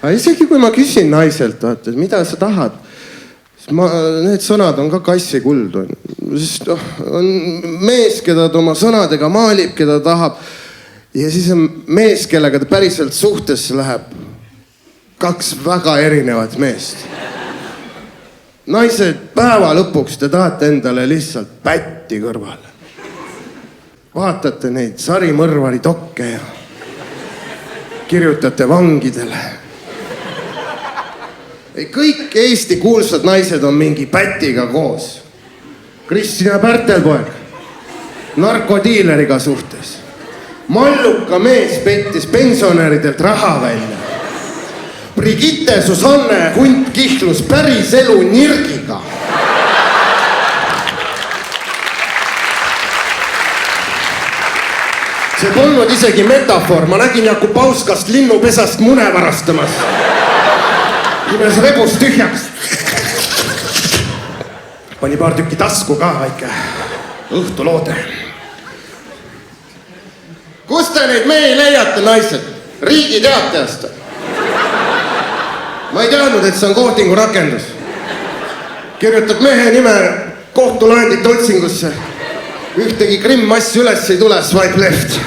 Aga isegi kui ma küsin naiselt, vaata, mida sa tahad, siis need sõnad on ka kassikuld. Sest on mees, keda ta oma sõnadega maalib, keda tahab. Ja siis on mees, kellega ta päriselt suhtesse läheb. Kaks väga erinevat meest. Naised, päeva lõpuks te tahate endale lihtsalt pätti kõrvale. Vaatate neid sarimõrvari dokke ja kirjutate vangidele. Kõik Eesti kuulsad naised on mingi pätiga koos. Kristina Pärtelpoeg, narkodiileriga suhtes. Malluka mees pettis pensionäridelt raha välja. Brigitte Susanne hunt kihlus päris elu nirgiga. See polnud isegi metafoor, ma nägin Jakubauskast linnupesast mune varastamas. Imes rebus tühjaks. Pani paar tükki tasku ka väike õhtuloode. Kus te neid mehi leiate, naised? Riigi teatajast? Ma ei teadnud, et see on kohtingu rakendus. Kirjutab mehe nime kohtulahendit otsingusse. Ühtegi krimmassi üles ei tule, swipe left.